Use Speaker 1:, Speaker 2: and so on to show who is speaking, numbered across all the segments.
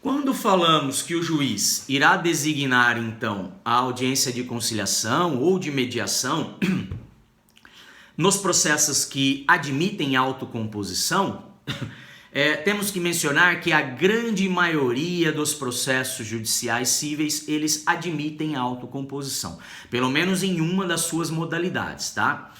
Speaker 1: Quando falamos que o juiz irá designar, então, a audiência de conciliação ou de mediação nos processos que admitem autocomposição, temos que mencionar que a grande maioria dos processos judiciais cíveis, eles admitem a autocomposição, pelo menos em uma das suas modalidades, tá?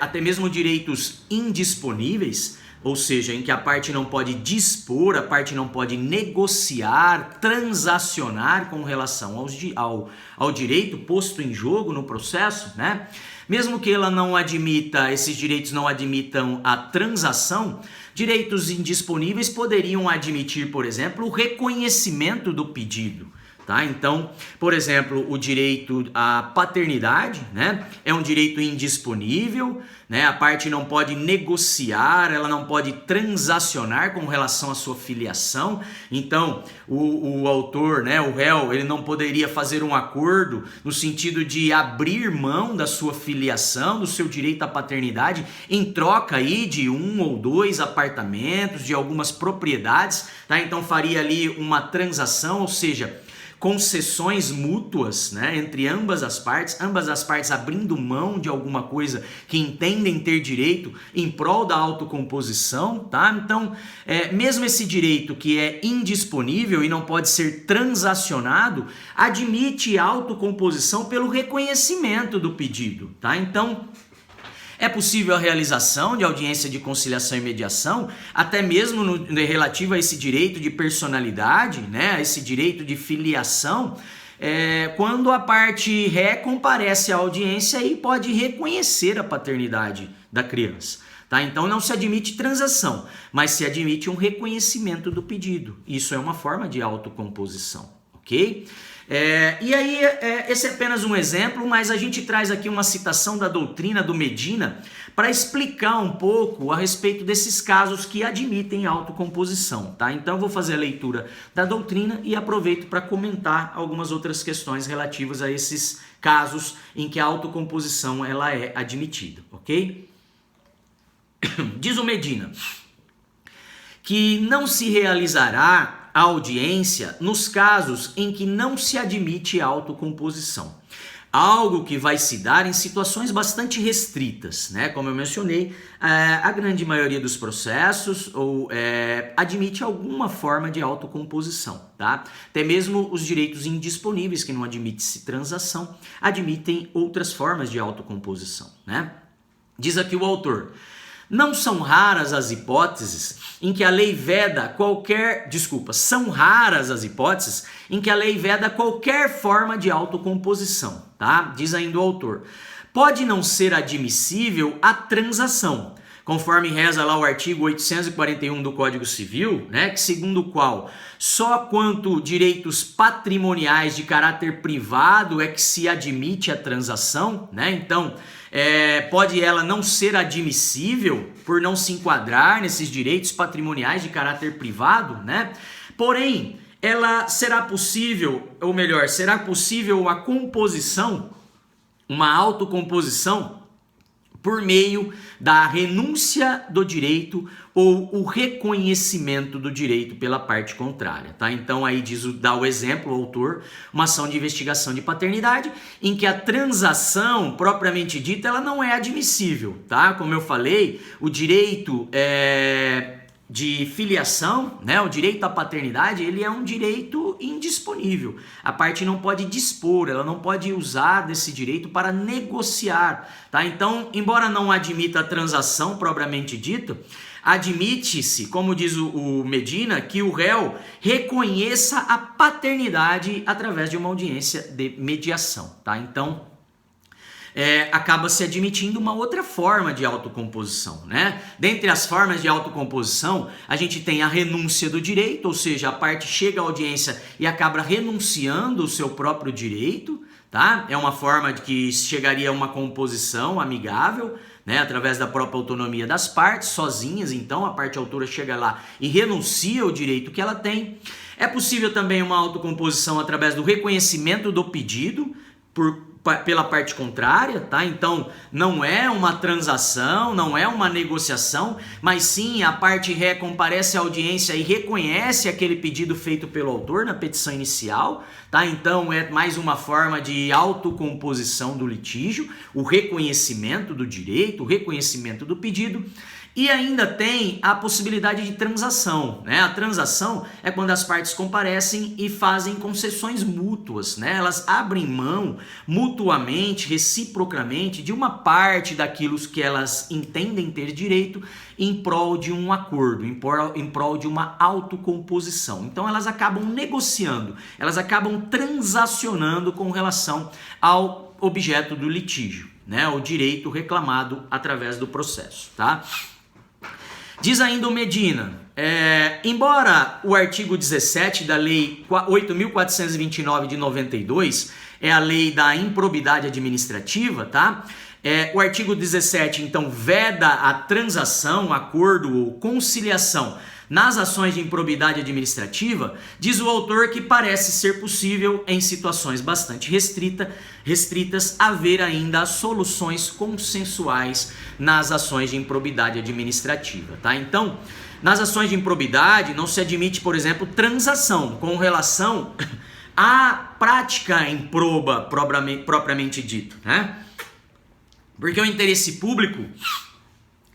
Speaker 1: Até mesmo direitos indisponíveis, ou seja, em que a parte não pode dispor, a parte não pode negociar, transacionar com relação ao direito posto em jogo no processo, né? Mesmo que ela não admita, esses direitos não admitam a transação, direitos indisponíveis poderiam admitir, por exemplo, o reconhecimento do pedido. Tá? Então, por exemplo, o direito à paternidade, né, é um direito indisponível, né, a parte não pode negociar, ela não pode transacionar com relação à sua filiação. Então, o autor, né, o réu, ele não poderia fazer um acordo no sentido de abrir mão da sua filiação, do seu direito à paternidade, em troca aí de 1 ou 2 apartamentos, de algumas propriedades. Tá? Então, faria ali uma transação, ou seja, concessões mútuas, né, entre ambas as partes abrindo mão de alguma coisa que entendem ter direito em prol da autocomposição, tá? Então, mesmo esse direito que é indisponível e não pode ser transacionado, admite autocomposição pelo reconhecimento do pedido, tá? Então, é possível a realização de audiência de conciliação e mediação, até mesmo relativo a esse direito de personalidade, né, a esse direito de filiação, quando a parte ré comparece à audiência e pode reconhecer a paternidade da criança. Tá? Então não se admite transação, mas se admite um reconhecimento do pedido. Isso é uma forma de autocomposição, ok? E aí, esse é apenas um exemplo, mas a gente traz aqui uma citação da doutrina do Medina para explicar um pouco a respeito desses casos que admitem autocomposição, tá? Então eu vou fazer a leitura da doutrina e aproveito para comentar algumas outras questões relativas a esses casos em que a autocomposição ela é admitida, ok? Diz o Medina que não se realizará a audiência nos casos em que não se admite autocomposição. Algo que vai se dar em situações bastante restritas, né? Como eu mencionei, a grande maioria dos processos admite alguma forma de autocomposição, tá? Até mesmo os direitos indisponíveis, que não admite-se transação, admitem outras formas de autocomposição, né? Diz aqui o autor: não são raras as hipóteses em que a lei veda são raras as hipóteses em que a lei veda qualquer forma de autocomposição, tá? Diz ainda o autor: pode não ser admissível a transação, conforme reza lá o artigo 841 do Código Civil, né, que segundo o qual só quanto direitos patrimoniais de caráter privado é que se admite a transação, né? Então, pode ela não ser admissível por não se enquadrar nesses direitos patrimoniais de caráter privado, né? Porém, ela será possível a composição, uma autocomposição, por meio da renúncia do direito ou o reconhecimento do direito pela parte contrária, tá? Então aí dá o exemplo, o autor, uma ação de investigação de paternidade em que a transação propriamente dita ela não é admissível, tá? Como eu falei, o direito de filiação, né, o direito à paternidade, ele é um direito indisponível. A parte não pode dispor, ela não pode usar desse direito para negociar, tá? Então, embora não admita a transação propriamente dita, admite-se, como diz o Medina, que o réu reconheça a paternidade através de uma audiência de mediação, tá? Então, acaba se admitindo uma outra forma de autocomposição, né? Dentre as formas de autocomposição, a gente tem a renúncia do direito, ou seja, a parte chega à audiência e acaba renunciando o seu próprio direito, tá? É uma forma de que chegaria a uma composição amigável, né? Através da própria autonomia das partes, sozinhas, então a parte autora chega lá e renuncia o direito que ela tem. É possível também uma autocomposição através do reconhecimento do pedido, pela parte contrária, tá? Então não é uma transação, não é uma negociação, mas sim a parte ré comparece à audiência e reconhece aquele pedido feito pelo autor na petição inicial, tá? Então é mais uma forma de autocomposição do litígio, o reconhecimento do direito, o reconhecimento do pedido. E ainda tem a possibilidade de transação, né? A transação é quando as partes comparecem e fazem concessões mútuas, né? Elas abrem mão mutuamente, reciprocamente, de uma parte daquilo que elas entendem ter direito em prol de um acordo, em prol de uma autocomposição. Então elas acabam negociando, elas acabam transacionando com relação ao objeto do litígio, né? O direito reclamado através do processo, tá? Diz ainda o Medina, embora o artigo 17 da Lei 8.429 de 92, é a lei da improbidade administrativa, tá? O artigo 17, então, veda a transação, acordo ou conciliação nas ações de improbidade administrativa, diz o autor que parece ser possível, em situações bastante restritas, haver ainda soluções consensuais nas ações de improbidade administrativa, tá? Então, nas ações de improbidade não se admite, por exemplo, transação com relação à prática improba propriamente dito, né? Porque o interesse público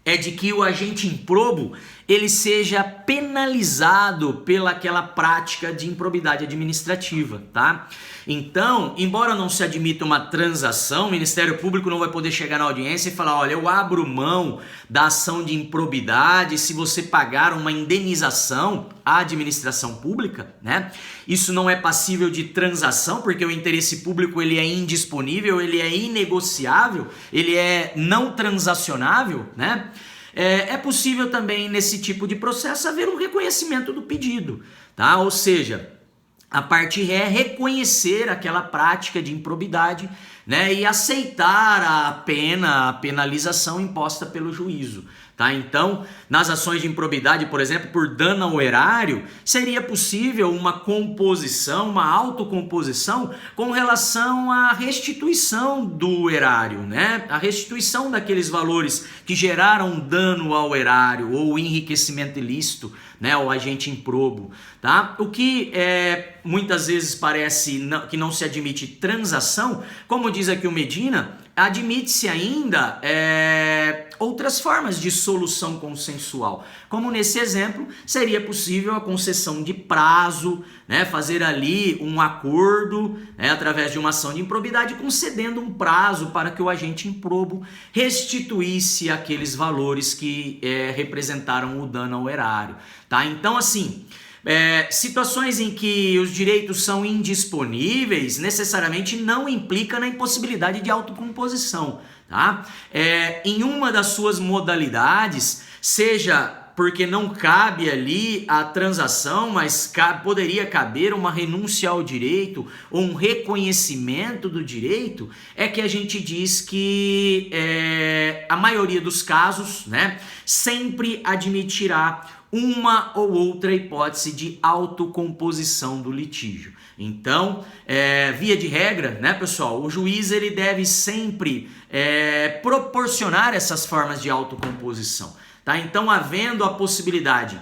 Speaker 1: é de que o agente improbo ele seja penalizado pelaquela prática de improbidade administrativa, tá? Então, embora não se admita uma transação, o Ministério Público não vai poder chegar na audiência e falar, olha, eu abro mão da ação de improbidade se você pagar uma indenização à administração pública, né? Isso não é passível de transação, porque o interesse público ele é indisponível, ele é inegociável, ele é não transacionável, né? É possível também nesse tipo de processo haver um reconhecimento do pedido, tá? Ou seja, a parte ré reconhecer aquela prática de improbidade, né, e aceitar a penalização imposta pelo juízo, tá? Então, nas ações de improbidade, por exemplo, por dano ao erário, seria possível uma composição, uma autocomposição com relação à restituição do erário, né? A restituição daqueles valores que geraram dano ao erário ou enriquecimento ilícito, né, o agente improbo, tá? O que muitas vezes parece que não se admite transação, como diz aqui o Medina, admite-se ainda outras formas de solução consensual, como nesse exemplo seria possível a concessão de prazo, né, fazer ali um acordo, né, através de uma ação de improbidade, concedendo um prazo para que o agente improbo restituísse aqueles valores que representaram o dano ao erário, tá? Então, assim, situações em que os direitos são indisponíveis necessariamente não implica na impossibilidade de autocomposição, tá? Em uma das suas modalidades, seja porque não cabe ali a transação, mas poderia caber uma renúncia ao direito ou um reconhecimento do direito, é que a gente diz que a maioria dos casos, né, sempre admitirá uma ou outra hipótese de autocomposição do litígio. Então, via de regra, né, pessoal, o juiz ele deve sempre proporcionar essas formas de autocomposição, tá? Então, havendo a possibilidade,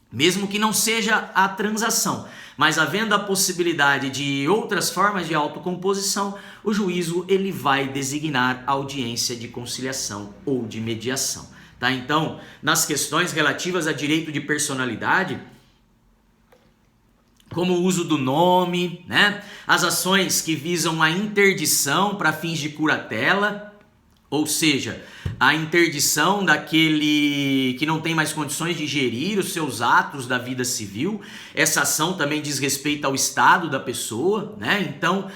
Speaker 1: mesmo que não seja a transação, mas havendo a possibilidade de outras formas de autocomposição, o juízo ele vai designar audiência de conciliação ou de mediação. Tá? Então, nas questões relativas a direito de personalidade, como o uso do nome, né? As ações que visam a interdição para fins de curatela, ou seja, a interdição daquele que não tem mais condições de gerir os seus atos da vida civil. Essa ação também diz respeito ao estado da pessoa, né? Então,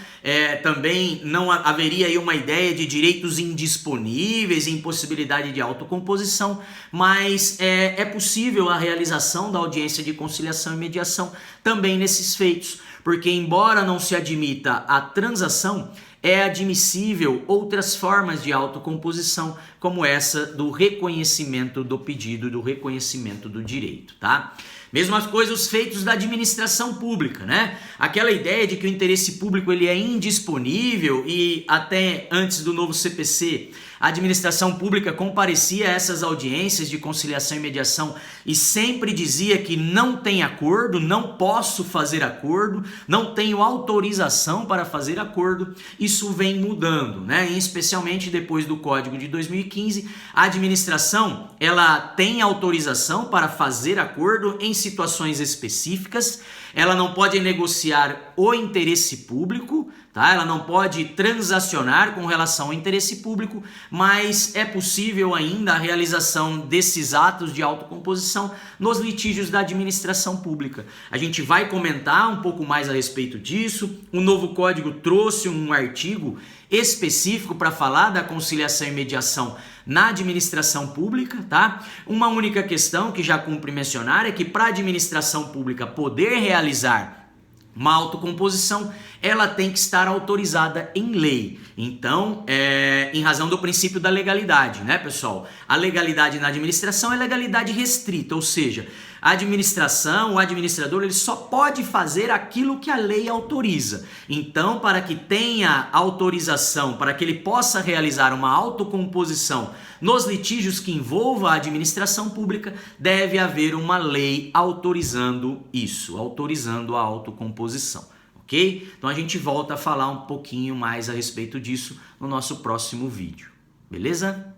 Speaker 1: também não haveria aí uma ideia de direitos indisponíveis, impossibilidade de autocomposição, mas é possível a realização da audiência de conciliação e mediação também nesses feitos, porque embora não se admita a transação, é admissível outras formas de autocomposição, como essa do reconhecimento do pedido, do reconhecimento do direito, tá? Mesmas coisas os feitos da administração pública, né? Aquela ideia de que o interesse público ele é indisponível e até antes do novo CPC, a administração pública comparecia a essas audiências de conciliação e mediação e sempre dizia que não tem acordo, não posso fazer acordo, não tenho autorização para fazer acordo. Isso vem mudando, né? E especialmente depois do Código de 2015, a administração ela tem autorização para fazer acordo em situações específicas. Ela não pode negociar o interesse público, tá? Ela não pode transacionar com relação ao interesse público, mas é possível ainda a realização desses atos de autocomposição nos litígios da administração pública. A gente vai comentar um pouco mais a respeito disso. O novo código trouxe um artigo específico para falar da conciliação e mediação na administração pública, tá? Uma única questão que já cumpre mencionar é que para a administração pública poder realizar uma autocomposição, ela tem que estar autorizada em lei. Então, em razão do princípio da legalidade, né, pessoal? A legalidade na administração é legalidade restrita, ou seja, a administração, o administrador, ele só pode fazer aquilo que a lei autoriza. Então, para que tenha autorização, para que ele possa realizar uma autocomposição nos litígios que envolvam a administração pública, deve haver uma lei autorizando isso, autorizando a autocomposição. Ok? Então a gente volta a falar um pouquinho mais a respeito disso no nosso próximo vídeo. Beleza?